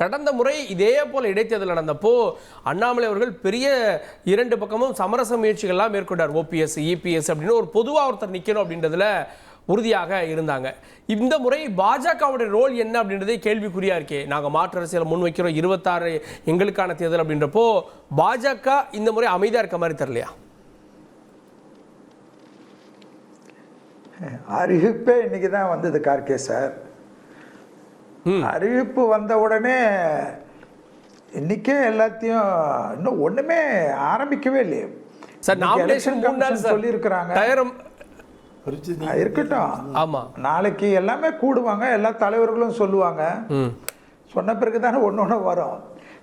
கடந்த முறை இதே போல இடைத்தேர்தல் நடந்தப்போ அண்ணாமலை அவர்கள் பெரிய 2 பக்கமும் சமரச முயற்சிகள்லாம் மேற்கொண்டார். ஓபிஎஸ் இபிஎஸ் அப்படின்னு ஒரு பொதுவாக ஒருத்தர் நிற்கணும் அப்படின்றதுல உறுதியாக இருந்தாங்க. இந்த முறை பாஜகவுடைய ரோல் என்ன அப்படின்றதே கேள்விக்குறியா இருக்கே. நாங்கள் மாற்று அரசியலை முன்வைக்கிறோம், 26 எங்களுக்கான தேர்தல் அப்படின்றப்போ பாஜக இந்த முறை அமைதியா இருக்க மாதிரி தெரியலையா? அறிவிப்பே இன்னைக்கு தான் வந்தது கார்கே சார். அறிவிப்பு வந்த உடனே இன்னைக்கே எல்லாத்தையும் இன்னும் ஒண்ணுமே ஆரம்பிக்கவே இல்லையே சார். நாமினேஷன் சொல்லி இருக்கிறாங்க. இருக்கட்டும், ஆமா, நாளைக்கு எல்லாமே கூடுவாங்க, எல்லா தலைவர்களும் சொல்லுவாங்க. சொன்ன பிறகு தானே ஒன்று வரும்.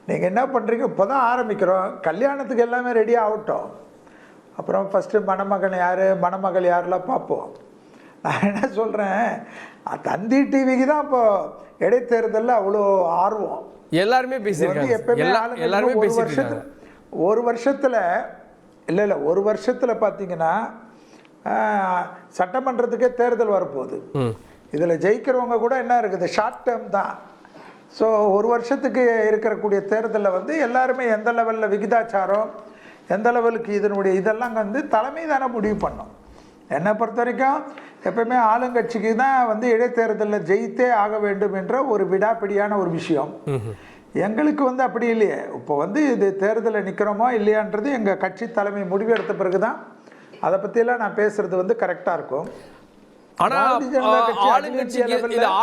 நீங்க என்ன பண்றீங்க? இப்போதான் ஆரம்பிக்கிறோம். கல்யாணத்துக்கு எல்லாமே ரெடி ஆகட்டும். அப்புறம் ஃபர்ஸ்ட் மணமகன் யாரு மணமகள் யாரெல்லாம் பார்ப்போம். நான் என்ன சொல்றேன், தந்தி டிவிக்கு தான் இப்போ இடைத்தேர்தலில் அவ்வளோ ஆர்வம். எல்லாருமே பேசியிருக்காங்க. ஒரு வருஷத்துல இல்லை ஒரு வருஷத்துல பார்த்தீங்கன்னா சட்டமன்றத்துக்கே தேர்தல் வரப்போகுது. இதில் ஜெயிக்கிறவங்க கூட என்ன இருக்குது, ஷார்ட் டேர்ம் தான். ஸோ ஒரு வருஷத்துக்கு இருக்கக்கூடிய தேர்தலில் வந்து எல்லாருமே எந்த லெவலில் விகிதாச்சாரம், எந்த லெவலுக்கு இதனுடைய இதெல்லாம் வந்து தலைமை தானே முடிவு பண்ணோம். என்னை பொறுத்த வரைக்கும் எப்பவுமே ஆளுங்கட்சிக்கு தான் வந்து இடைத்தேர்தலில் ஜெயித்தே ஆக வேண்டும் என்ற ஒரு விடாப்பிடியான ஒரு விஷயம். எங்களுக்கு வந்து அப்படி இல்லையே. இப்போ வந்து இது தேர்தலில் நிற்கிறோமோ இல்லையான்றது எங்கள் கட்சி தலைமை முடிவு எடுத்த பிறகு தான் அதை பற்றியெல்லாம் நான் பேசுறது வந்து கரெக்டாக இருக்கும்.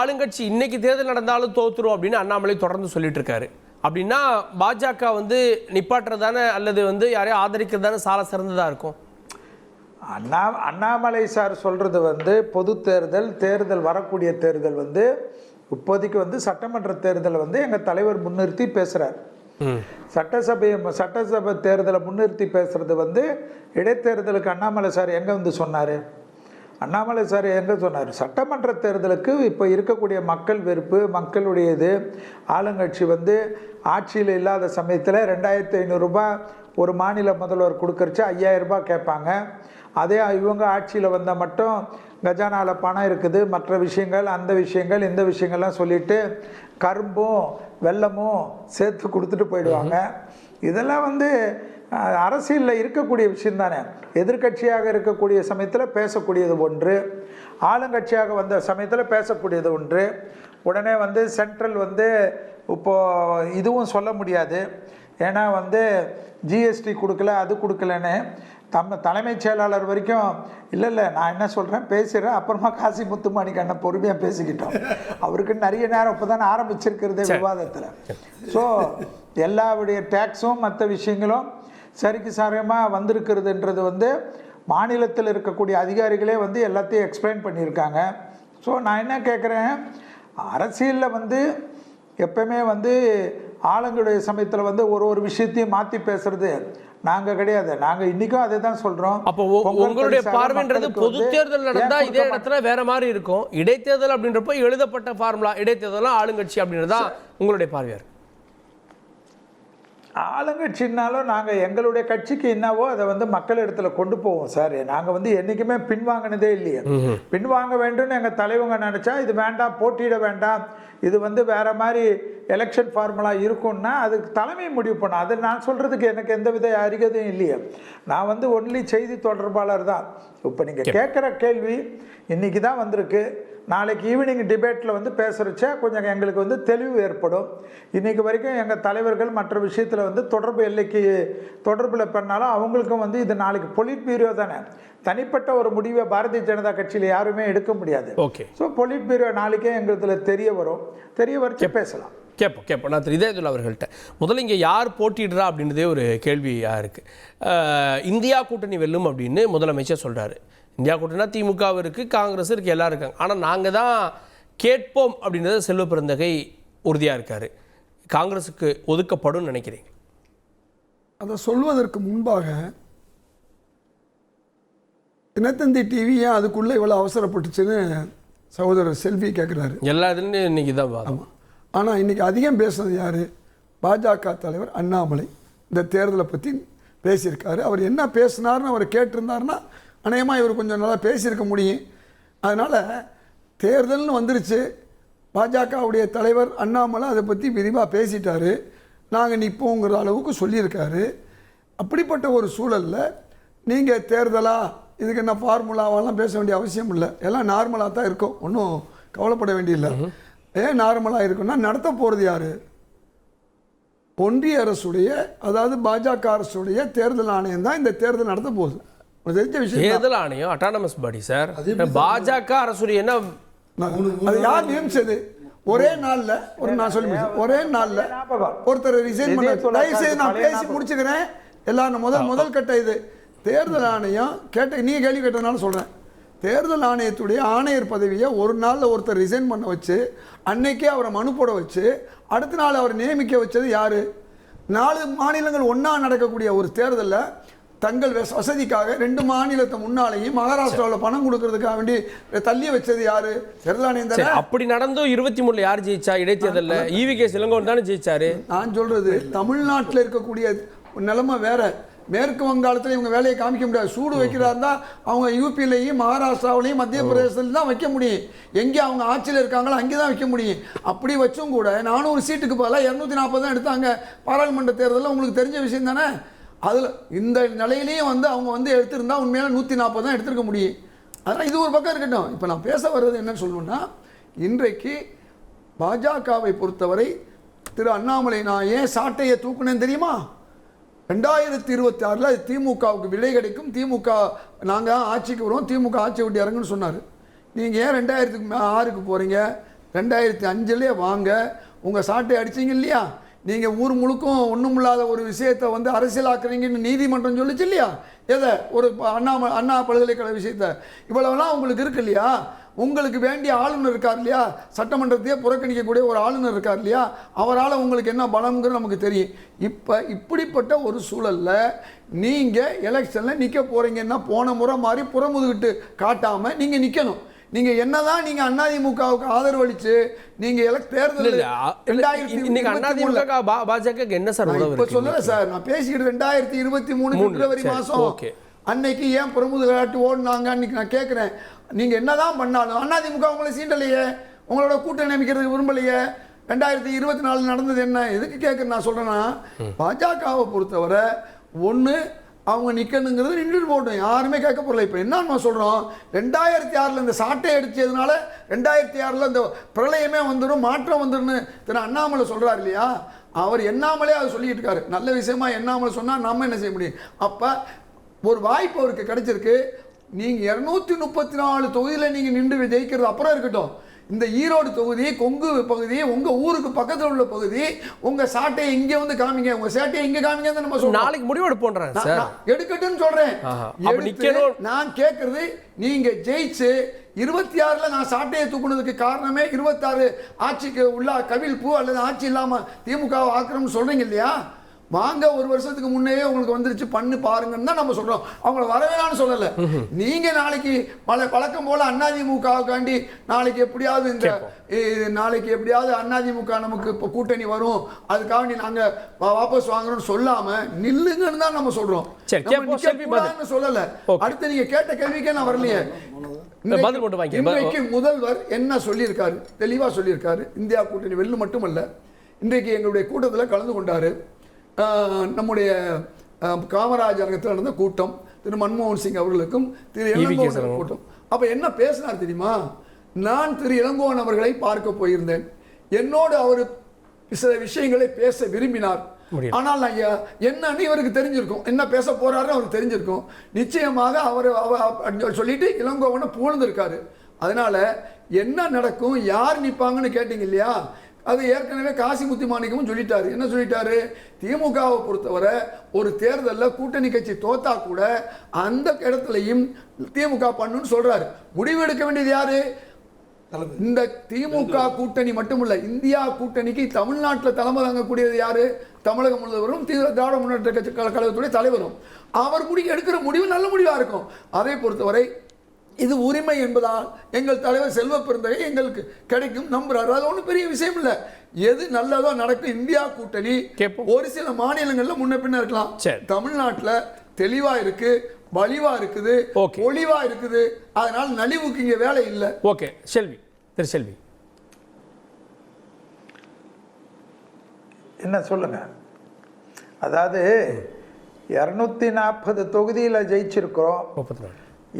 ஆளுங்கட்சி இன்னைக்கு தேர்தல் நடந்தாலும் தோத்துரும் அப்படின்னு அண்ணாமலை தொடர்ந்து சொல்லிட்டு இருக்காரு. அப்படின்னா பாஜக வந்து நிப்பாட்டுறதானே அல்லது வந்து யாரையும் ஆதரிக்கிறதானே சால சிறந்ததா இருக்கும்? அண்ணாமலை சார் சொல்றது வந்து பொது தேர்தல் வரக்கூடிய தேர்தல் வந்து இப்போதைக்கு வந்து சட்டமன்ற தேர்தலை வந்து எங்க தலைவர் முன்னிறுத்தி பேசுறார். சட்டசபை தேர்தலை முன்னிறுத்தி பேசுறது வந்து இடைத்தேர்தலுக்கு அண்ணாமலை சார் எங்க வந்து சொன்னாரு? அண்ணாமலை சார் எங்க சொன்னார்? சட்டமன்ற தேர்தலுக்கு இப்போ இருக்கக்கூடிய மக்கள் வெறுப்பு, மக்களுடைய இது, ஆளுங்கட்சி வந்து ஆட்சியில் இல்லாத சமயத்தில் 2500 ரூபாய் ஒரு மாநில முதல்வர் கொடுக்கறச்சு 5000 ரூபாய் கேட்பாங்க. அதே இவங்க ஆட்சியில் வந்தால் மட்டும் கஜானாவில் பணம் இருக்குது, மற்ற விஷயங்கள் அந்த விஷயங்கள் இந்த விஷயங்கள்லாம் சொல்லிட்டு கரும்பும் வெல்லமும் சேர்த்து கொடுத்துட்டு போயிடுவாங்க. இதெல்லாம் வந்து அரசியலில் இருக்கக்கூடிய விஷயம் தானே. எதிர்கட்சியாக இருக்கக்கூடிய சமயத்தில் பேசக்கூடியது ஒன்று, ஆளுங்கட்சியாக வந்த சமயத்தில் பேசக்கூடியது ஒன்று. உடனே வந்து சென்ட்ரல் வந்து இப்போது இதுவும் சொல்ல முடியாது. ஏன்னா வந்து ஜிஎஸ்டி கொடுக்கல அது கொடுக்கலன்னு தலைமைச் செயலாளர் வரைக்கும் இல்லை நான் என்ன சொல்கிறேன் பேசுகிறேன், அப்புறமா காசி முத்துமாணிக்கு அண்ணன் பொறுமையாக பேசிக்கிட்டோம். அவருக்கு நிறைய நேரம் இப்போ தானே ஆரம்பிச்சிருக்கிறதே விவாதத்தில். ஸோ எல்லாவுடைய டேக்ஸும் மற்ற விஷயங்களும் சரிக்கு சாரமாக வந்திருக்கிறதுன்றது வந்து மாநிலத்தில் இருக்கக்கூடிய அதிகாரிகளே வந்து எல்லாத்தையும் எக்ஸ்பிளைன் பண்ணியிருக்காங்க. ஸோ நான் என்ன கேட்குறேன், அரசியலில் வந்து எப்பவுமே வந்து ஆளுங்களுடைய சமயத்தில் வந்து ஒரு விஷயத்தையும் மாற்றி பேசுறது நாங்கள் கிடையாது. நாங்கள் இன்னைக்கும் அதை தான் சொல்கிறோம். அப்போ உங்களுடைய பார்வைன்றது பொது தேர்தல் நடந்தால் இதே இடத்துல வேற மாதிரி இருக்கும். இடைத்தேர்தல் அப்படின்றப்போ எழுதப்பட்ட ஃபார்முலா, இடைத்தேர்தல் ஆளுங்கட்சி அப்படின்றதா உங்களுடைய பார்வையா இருக்கு? ஆளுங்கட்சினாலும் நாங்கள் எங்களுடைய கட்சிக்கு என்னவோ அதை வந்து மக்கள் இடத்துல கொண்டு போவோம் சார். நாங்கள் வந்து என்றைக்குமே பின்வாங்கினதே இல்லையே. பின்வாங்க வேண்டும்னு எங்கள் தலைவங்க நினச்சா இது வேண்டாம், போட்டியிட வேண்டாம், இது வந்து வேற மாதிரி எலெக்ஷன் ஃபார்முலா இருக்கும்னா அதுக்கு தலைமை முடிவு பண்ணும். அது நான் சொல்கிறதுக்கு எனக்கு எந்த வித அறிகதையும் இல்லையே. நான் வந்து ஒன்லி செய்தி தொடர்பாளர் தான். இப்போ நீங்கள் கேட்குற கேள்வி இன்றைக்கி தான் வந்திருக்கு. நாளைக்கு ஈவினிங் டிபேட்டில் வந்து பேசுகிறச்சா கொஞ்சம் எங்களுக்கு வந்து தெளிவு ஏற்படும். இன்றைக்கு வரைக்கும் எங்கள் தலைவர்கள் மற்ற விஷயத்தில் வந்து தொடர்பில் பண்ணாலும் அவங்களுக்கும் வந்து இது நாளைக்கு பொலிட் பியூரோ தானே. தனிப்பட்ட ஒரு முடிவை பாரதிய ஜனதா கட்சியில் யாருமே எடுக்க முடியாது. ஓகே. ஸோ பொலிட் பியூரோ நாளைக்கே எங்களுக்கு தெரிய வரைச்சு பேசலாம். கேட்போம். நான் இதயதுல்லா அவர்கள்ட்ட முதல்ல இங்கே யார் போட்டிடுறா அப்படின்றதே ஒரு கேள்வியாக இருக்குது. இந்தியா கூட்டணி வெல்லும் அப்படின்னு முதலமைச்சர் சொல்கிறாரு. இந்தியா கூட்டணினா திமுக இருக்குது, காங்கிரஸ் இருக்குது, எல்லாம் இருக்காங்க. ஆனால் நாங்கள் தான் கேட்போம் அப்படின்றத செல்வ பெருந்தகை உறுதியாக இருக்கார். காங்கிரஸுக்கு ஒதுக்கப்படும் நினைக்கிறீங்க? அதை சொல்வதற்கு முன்பாக தினத்தந்தி டிவி ஏன் அதுக்குள்ளே இவ்வளோ அவசரப்பட்டுச்சுன்னு சகோதரர் செல்வி கேட்குறாரு. எல்லா இதுலையும் இன்றைக்கி தான். ஆமாம். ஆனால் இன்றைக்கி அதிகம் பேசுனது யார்? பாஜக தலைவர் அண்ணாமலை இந்த தேர்தலை பற்றி பேசியிருக்காரு. அவர் என்ன பேசினார்னு அவர் கேட்டிருந்தாருன்னா அநேகமாக இவர் கொஞ்சம் நல்லா பேசியிருக்க முடியும். அதனால் தேர்தல்னு வந்துருச்சு, பாஜகவுடைய தலைவர் அண்ணாமலை அதை பற்றி விரிவாக பேசிட்டாரு, நாங்கள் நிற்போங்கிற அளவுக்கு சொல்லியிருக்காரு. அப்படிப்பட்ட ஒரு சூழலில் நீங்கள் தேர்தலா இதுக்கு என்ன ஃபார்முலாவெல்லாம் பேச வேண்டிய அவசியம் இல்லை, எல்லாம் நார்மலாக தான் இருக்கும், ஒன்றும் கவலைப்பட வேண்டியதில்லை. ஏன் நார்மலாக இருக்குன்னா நடத்த போகிறது யார்? ஒன்றிய அரசுடைய, அதாவது பாஜக அரசுடைய தேர்தல் ஆணையம் தான் இந்த தேர்தல் நடத்த போகுது. தெரிஞ்ச விஷயம். தேர்தல் ஆணையம் அட்டானமஸ் பாடி சார். பாஜக அரசுடைய என்ன அது யார் நியமிச்சது? ஒரே நாள்ல நான் சொல்லி ஒரே நாள்ல ஒருத்தர் ரிசைன் பண்ண. தயவுசெய்து நான் பேசி முடிச்சுக்கிறேன். எல்லாரும் முதல் கட்ட இது தேர்தல் ஆணையம் நீங்க கேள்வி கேட்டதுனால சொல்றேன். தேர்தல் ஆணையத்துடைய ஆணையர் பதவியை ஒரு நாளில் ஒருத்தர் ரிசைன் பண்ண வச்சு அன்னைக்கே அவரை மனு போட வச்சு அடுத்த நாள் அவரை நியமிக்க வச்சது யாரு? 4 மாநிலங்கள் ஒன்றா நடக்கக்கூடிய ஒரு தேர்தலில் தங்கள் வசதிக்காக 2 மாநிலத்தை முன்னாலேயும் மகாராஷ்டிராவில் பணம் கொடுக்கறதுக்காக வேண்டி தள்ளி வச்சது யாரு? தேர்தல் ஆணையம் தானே. அப்படி நடந்தும் 23 யார் ஜெயிச்சா? இடைத்தேர்தலில் EVK இளங்கோவன் தானே ஜெயிச்சாரு. நான் சொல்றது தமிழ்நாட்டில் இருக்கக்கூடிய நிலைமை வேற. மேற்கு வங்காளத்தில் இவங்க வேலையை காமிக்க முடியாது. சூடு வைக்கிறாருந்தா அவங்க யூபியிலையும் மகாராஷ்டிராவிலையும் மத்திய பிரதேசத்தில் தான் வைக்க முடியும். எங்கே அவங்க ஆட்சியில் இருக்காங்களோ அங்கே தான் வைக்க முடியும். அப்படி வச்சும் கூட 400 சீட்டுக்கு பதிலாக 240 தான் எடுத்தாங்க பாராளுமன்ற தேர்தலில். உங்களுக்கு தெரிஞ்ச விஷயம் தானே. அதில் இந்த நிலையிலையும் அவங்க எடுத்திருந்தா உண்மையில 140 தான் எடுத்திருக்க முடியும். அதனால் இது ஒரு பக்கம் இருக்கட்டும். இப்போ நான் பேச வர்றது என்னன்னு சொல்லணும்னா, இன்றைக்கு பாஜகவை பொறுத்தவரை திரு அண்ணாமலை நான் ஏன் சாட்டையை தூக்குனேன்னு தெரியுமா? 2026 திமுகவுக்கு விலை கிடைக்கும், திமுக நாங்கள் ஆட்சிக்கு வரும், திமுக ஆட்சி விட்டு இறங்குன்னு சொன்னார். நீங்கள் ஏன் 2006க்கு போகிறீங்க? 2005லே வாங்க, உங்கள் சாட்டை அடிச்சிங்க இல்லையா? நீங்கள் ஊர் முழுக்கும் ஒன்றும் இல்லாத ஒரு விஷயத்தை அரசியலாக்குறீங்கன்னு நீதிமன்றம் சொல்லிச்சு இல்லையா? எதை? ஒரு அண்ணா பல்கலைக்கழக விஷயத்தை. இவ்வளவுலாம் உங்களுக்கு இருக்கு இல்லையா? உங்களுக்கு வேண்டிய ஆளுநர் இருக்கார் இல்லையா? சட்டமன்றத்தையே புறக்கணிக்கக்கூடிய ஒரு ஆளுநர் இருக்கார் இல்லையா? அவரால் உங்களுக்கு என்ன பலம்ங்கிறது நமக்கு தெரியும். இப்போ இப்படிப்பட்ட ஒரு சூழலில் நீங்கள் எலெக்ஷனில் நிற்க போகிறீங்கன்னா போன முறை மாதிரி புறமுதுகிட்டு காட்டாமல் நீங்கள் நிற்கணும். நீங்க என்னதான் நீங்க அதிமுகவுக்கு ஆதரவு அளிச்சு நீங்க தேர்தல் பாஜக என்ன சார் இப்ப சொல்லல சார், நான் பேசிக்கிட்டு 2023 பிப்ரவரி மாசம் அன்னைக்கு ஏன் புறமுது காட்டி ஓடுனாங்க அன்னைக்கு நான் கேட்கிறேன். நீங்க என்னதான் பண்ணாலும் அதிமுக உங்களை சீண்டலையே, உங்களோட கூட்டணி அமைக்கிறதுக்கு விரும்பலையே. 2024 நடந்தது என்ன? எதுக்கு கேட்குறேன் நான் சொல்றேன்னா, பாஜகவை பொறுத்தவரை ஒன்று அவங்க நிற்கணுங்கிறது நின்று போட்டோம், யாருமே கேட்க போகல. இப்போ என்ன சொல்கிறோம், 2006 இந்த சாட்டை அடித்ததுனால 2006 இந்த பிரளயமே வந்துடும், மாற்றம் வந்துடும்னு திரு அண்ணாமலை சொல்கிறார் இல்லையா? அவர் எண்ணாமலே அதை சொல்லிட்டு இருக்காரு. நல்ல விஷயமா எண்ணாமலை சொன்னால் நம்ம என்ன செய்ய முடியும்? அப்போ ஒரு வாய்ப்பு அவருக்கு கிடைச்சிருக்கு. நீங்கள் 234 தொகுதியில் நீங்கள் நின்று ஜெயிக்கிறது அப்புறம் இருக்கட்டும். இந்த ஈரோடு தொகுதி, கொங்கு பகுதி, உங்க ஊருக்கு பக்கத்தில் உள்ள பகுதி, உங்க சாட்டையை இங்க காமிங்க, உங்க சாட்டையை இங்க காமிங்க. நம்ம சொல்றோம் நாளைக்கு முடிவு எடுப்போம்ன்றாங்க சார். எடுக்கட்டும்னு சொல்றேன். நான் கேட்கறது, நீங்க ஜெயிச்சு 26ல நான் சாட்டையை தூக்குனதுக்கு காரணமே 26 ஆட்சிக்கு உள்ள கவிழ்ப்பு அல்லது ஆட்சி இல்லாம திமுக ஆக்கிரமிப்பு சொல்றீங்க இல்லையா? வாங்க, ஒரு வருஷத்துக்கு முன்னே உங்களுக்கு வந்துருச்சு, பண்ணு பாருங்கன்னு தான் நம்ம சொல்றோம். அவங்கள வரவேணான்னு சொல்லல. நீங்க நாளைக்கு பழக்கம் போல அதிமுகவுக்காண்டி நாளைக்கு எப்படியாவது அதிமுக நமக்கு இப்போ கூட்டணி வரும், அதுக்காக நாங்க வாபஸ் வாங்குறோம்னு சொல்லாம நில்லுங்கன்னு தான் நம்ம சொல்றோம். சொல்லல. அடுத்து நீங்க கேட்ட கேள்விக்கே நான் வரலையே. இன்றைக்கு முதல்வர் என்ன சொல்லியிருக்காரு? தெளிவா சொல்லியிருக்காரு. இந்தியா கூட்டணி வெல்லு மட்டுமல்ல, இன்றைக்கு எங்களுடைய கூட்டத்தில் கலந்து கொண்டாரு. நம்முடைய காமராஜ் அரங்கத்தில் நடந்த கூட்டம், திரு மன்மோகன் சிங் அவர்களுக்கும் திரு இளங்கோவன் கூட்டம். அப்ப என்ன பேசினார் தெரியுமா? நான் திரு இளங்கோவன் அவர்களை பார்க்க போயிருந்தேன். என்னோடு அவர் சில விஷயங்களை பேச விரும்பினார். ஆனால் நான் என்னன்னு இவருக்கு தெரிஞ்சிருக்கும், என்ன பேச போறாருன்னு அவருக்கு தெரிஞ்சிருக்கும். நிச்சயமாக அவர் சொல்லிட்டு இளங்கோவனை புகழ்ந்திருக்காரு. அதனால என்ன நடக்கும், யார் நிற்பாங்கன்னு கேட்டீங்க இல்லையா? அது ஏற்கனவே காசிமுத்து மாணிக்கமும் சொல்லிட்டாரு. என்ன சொல்லிட்டாரு? திமுகவை பொறுத்தவரை ஒரு தேர்தலில் கூட்டணி கட்சி தோத்தா கூட அந்த இடத்துலையும் திமுக பண்ணுன்னு சொல்றாரு. முடிவு எடுக்க வேண்டியது யாரு? இந்த திமுக கூட்டணி மட்டுமல்ல, இந்தியா கூட்டணிக்கு தமிழ்நாட்டில் தலைமை தாங்கக்கூடியது யாரு? தமிழக முதல்வரும் திராவிட முன்னேற்ற கழகத்துடைய தலைவரும். அவர் எடுக்கிற முடிவு நல்ல முடிவா இருக்கும். அதை பொறுத்தவரை இது உரிமை என்பதால் எங்கள் தலைவர் செல்வ பெருந்தகை எங்களுக்கு கிடைக்கும் நம்புறாரு. அது ஒன்றும் பெரிய விஷயம் இல்லை. எது நல்லதோ நடக்கும். இந்தியா கூட்டணி ஒரு சில மாநிலங்கள்ல முன்ன பின்ன இருக்கலாம். தமிழ்நாட்டில் தெளிவா இருக்கு, வலிவா இருக்குது, ஒளிவா இருக்குது. அதனால நலிவுக்கு இங்க வேலை இல்லை. ஓகே செல்வி, திரு செல்வி. என்ன சொல்லுங்க. அதாவது 240 தொகுதியில் ஜெயிச்சிருக்கிறோம். 34.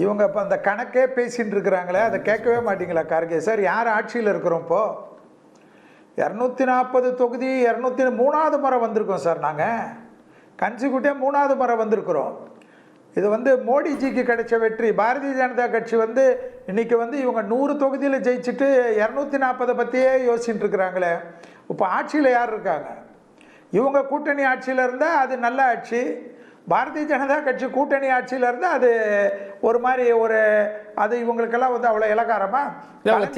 இவங்க இப்போ அந்த கணக்கே பேசிட்டு இருக்கிறாங்களே, அதை கேட்கவே மாட்டீங்களா கார்கே சார்? யார் ஆட்சியில் இருக்கிறோம் இப்போ? 240 தொகுதி 203வது முறை வந்திருக்கோம் சார். நாங்கள் கன்சிக்யூட்டிவ் 3வது முறை வந்திருக்கிறோம். இது வந்து மோடிஜிக்கு கிடைச்ச வெற்றி. பாரதிய ஜனதா கட்சி வந்து இன்னைக்கு வந்து இவங்க 100 தொகுதியில் ஜெயிச்சுட்டு 240 பற்றியே யோசிச்சுட்டு இருக்கிறாங்களே. இப்போ ஆட்சியில் யார் இருக்காங்க? இவங்க கூட்டணி ஆட்சியில் இருந்தால் அது நல்ல ஆட்சி. பாரதிய ஜனதா கட்சி கூட்டணி ஆட்சியில் இருந்தால் அது ஒரு மாதிரி அது இவங்களுக்கெல்லாம் வந்து அவ்வளோ இலக்காரமா?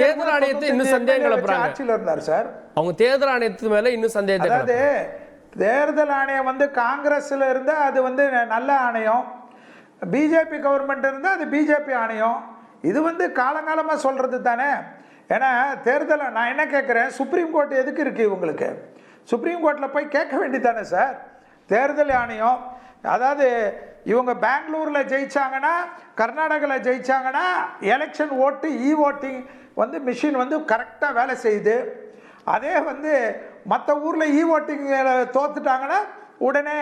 தேர்தல் ஆணையத்தை இன்னும் சந்தேகங்கள் ஆட்சியில் இருந்தார் சார். அவங்க தேர்தல் ஆணையத்து மேலே இன்னும் சந்தேகம். அதாவது தேர்தல் ஆணையம் வந்து காங்கிரஸில் இருந்தால் அது வந்து நல்ல ஆணையம், பிஜேபி கவர்மெண்ட் இருந்தால் அது பிஜேபி ஆணையம். இது வந்து காலங்காலமாக சொல்கிறது தானே. ஏன்னா தேர்தலை நான் என்ன கேட்குறேன், சுப்ரீம் கோர்ட் எதுக்கு இருக்குது இவங்களுக்கு? சுப்ரீம் கோர்ட்டில் போய் கேட்க வேண்டியதானே சார். தேர்தல் ஆணையம் அதாவது இவங்க பெங்களூரில் ஜெயிச்சாங்கன்னா, கர்நாடகாவில் ஜெயிச்சாங்கன்னா எலெக்ஷன் ஓட்டு ஓட்டிங் வந்து மிஷின் வந்து கரெக்டாக வேலை செய்யுது. அதே வந்து மற்ற ஊரில் ஓட்டிங் தோத்துட்டாங்கன்னா உடனே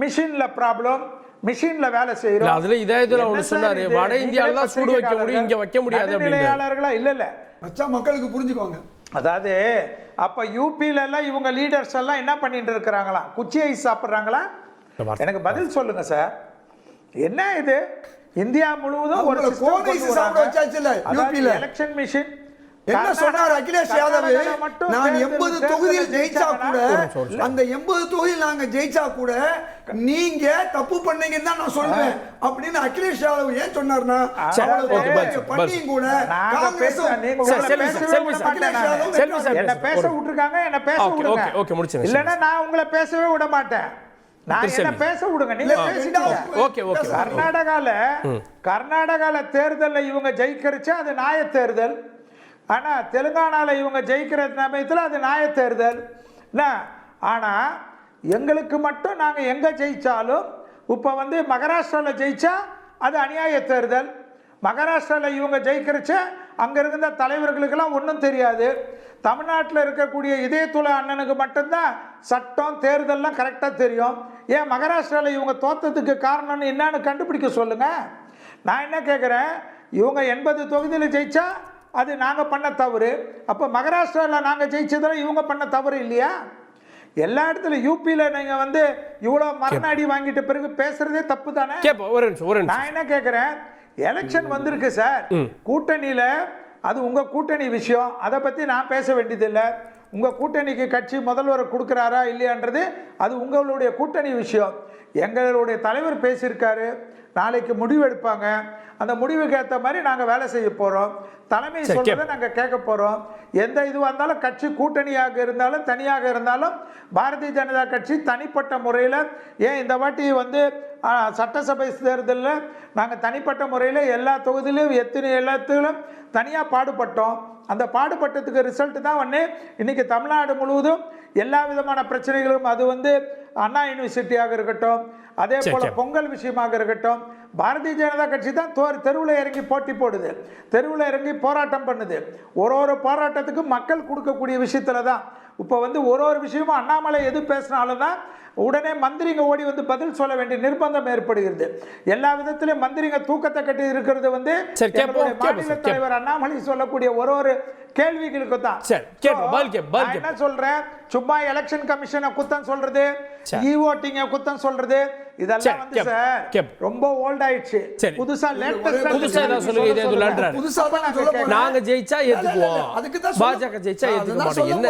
மிஷினில் ப்ராப்ளம், மிஷினில் வேலை செய்கிறோம். அதில் இதாயத்தில் ஒன்று சொன்னார், வட இந்தியாவில் தான் சூடு வைக்க முடியும், இங்கே வைக்க முடியாது. நிலையாளர்களா இல்லை வச்சா மக்களுக்கு புரிஞ்சுக்கோங்க. அதாவது அப்போ யூபியிலலாம் இவங்க லீடர்ஸ் எல்லாம் என்ன பண்ணிட்டு இருக்கிறாங்களா? குச்சி ஐஸ் சாப்பிட்றாங்களா? எனக்கு பதில் சொல்லுங்க சார். என்ன இது? இந்தியா முழுவதும் ஒரு எலெக்ஷன் மிஷின் என்ன சொன்னார் அகிலேஷ் யாதவ்? நான் 80 தொகுதியில் ஜெயிச்சா கூட, அந்த 80 தொகுதியில் நாங்க ஜெயிச்சா கூட நீங்க தப்பு பண்ணீங்கன்னு தான் நான் சொல்றேன் அப்படின்னு அகிலேஷ் யாதவ் ஏன் சொன்னார்னா, பண்ணியும் கூட என்ன பேச விட்டுருக்காங்க, என்ன பேச விடுங்க, இல்லைன்னா நான் உங்களை பேசவே விட மாட்டேன். நான் என்ன பேச விடுங்க, நீங்க பேசிட்டீங்க. கர்நாடகால தேர்தலில் இவங்க ஜெயிக்கிறச்சா அது நியாய தேர்தல். ஆனால் தெலுங்கானாவில் இவங்க ஜெயிக்கிற சமயத்தில் அது நியாய தேர்தல். ஆனால் எங்களுக்கு மட்டும் நாங்கள் எங்கே ஜெயித்தாலும் இப்போ வந்து மகாராஷ்டிராவில் ஜெயிச்சா அது அநியாய தேர்தல். மகாராஷ்டிராவில் இவங்க ஜெயிக்கிறச்ச அங்கே இருந்த தலைவர்களுக்கெல்லாம் ஒன்றும் தெரியாது. தமிழ்நாட்டில் இருக்கக்கூடிய இதயத்துள அண்ணனுக்கு மட்டும்தான் சட்டம் தேர்தல்லாம் கரெக்டாக தெரியும். ஏன் மகாராஷ்டிராவில் இவங்க தோற்றத்துக்கு காரணம்னு என்னன்னு கண்டுபிடிக்க சொல்லுங்கள். நான் என்ன கேட்குறேன், இவங்க 80 தொகுதியில் ஜெயிச்சா அது நாங்கள் பண்ண தவறு. அப்போ மகாராஷ்டிராவில் நாங்கள் ஜெயிச்சதில் இவங்க பண்ண தவறு இல்லையா? எல்லா இடத்துலையும் யூபியில் நீங்கள் வந்து இவ்வளோ மரணாடி வாங்கிட்ட பிறகு பேசுறதே தப்பு தானே. நான் என்ன கேட்குறேன், எலெக்ஷன் வந்திருக்கு சார், கூட்டணியில் அது உங்கள் கூட்டணி விஷயம், அதை பற்றி நான் பேச வேண்டியதில்லை. உங்கள் கூட்டணிக்கு கட்சி முதல்வர் கொடுக்குறாரா இல்லையான்றது அது உங்களுடைய கூட்டணி விஷயம். எங்களுடைய தலைவர் பேசியிருக்காரு, நாளைக்கு முடிவு எடுப்பாங்க. அந்த முடிவுக்கு ஏற்ற மாதிரி நாங்கள் வேலை செய்ய போகிறோம். தலைமை சொல்றதை நாங்கள் கேட்க போகிறோம். எந்த இதுவாக இருந்தாலும் கட்சி கூட்டணியாக இருந்தாலும் தனியாக இருந்தாலும் பாரதிய ஜனதா கட்சி தனிப்பட்ட முறையில், ஏன் இந்த வாட்டி வந்து சட்டசபை தேர்தலில் நாங்கள் தனிப்பட்ட முறையில் எல்லா தொகுதியிலும் எல்லாத்திலும் தனியாக பாடுபட்டோம். அந்த பாடுபட்டதுக்கு ரிசல்ட் தான் ஒன்று இன்னைக்கு தமிழ்நாடு முழுவதும் எல்லா விதமான பிரச்சனைகளும், அது வந்து அண்ணா யூனிவர்சிட்டியாக இருக்கட்டும், அதே போல பொங்கல் விஷயமாக இருக்கட்டும், பாரதிய ஜனதா கட்சி தான் தெருவில் இறங்கி போட்டி போடுது, தெருவில் இறங்கி போராட்டம் பண்ணுது. ஒரு போராட்டத்துக்கு மக்கள் கொடுக்கக்கூடிய விஷயத்துல தான். இப்போ வந்து ஒரு விஷயமும் அண்ணாமலை எது பேசினாலும் தான் உடனே மந்திரிங்க ஓடி வந்து பதில் சொல்ல வேண்டிய நிர்பந்தம் ஏற்படுகிறது. எல்லா விதத்திலும் மந்திரிங்க தூக்கத்தை கட்டி இருக்கிறது வந்து மாநில தலைவர் அண்ணாமலை சொல்லக்கூடிய ஒரு கேள்விகளுக்கு தான். என்ன சொல்றேன், சும்மா எலெக்ஷன் கமிஷனை குத்தம் சொல்றது, ஓட்டிங்க குத்தம் சொல்றது, இதெல்லாம் வந்து சார் ரொம்ப ஓல்ட் ஆயிடுச்சு. புதுசா நாங்க ஜெயிச்சா ஏத்துக்குவோம், பாஜக ஜெயிச்சா ஏத்துக்க மாட்டோம். என்ன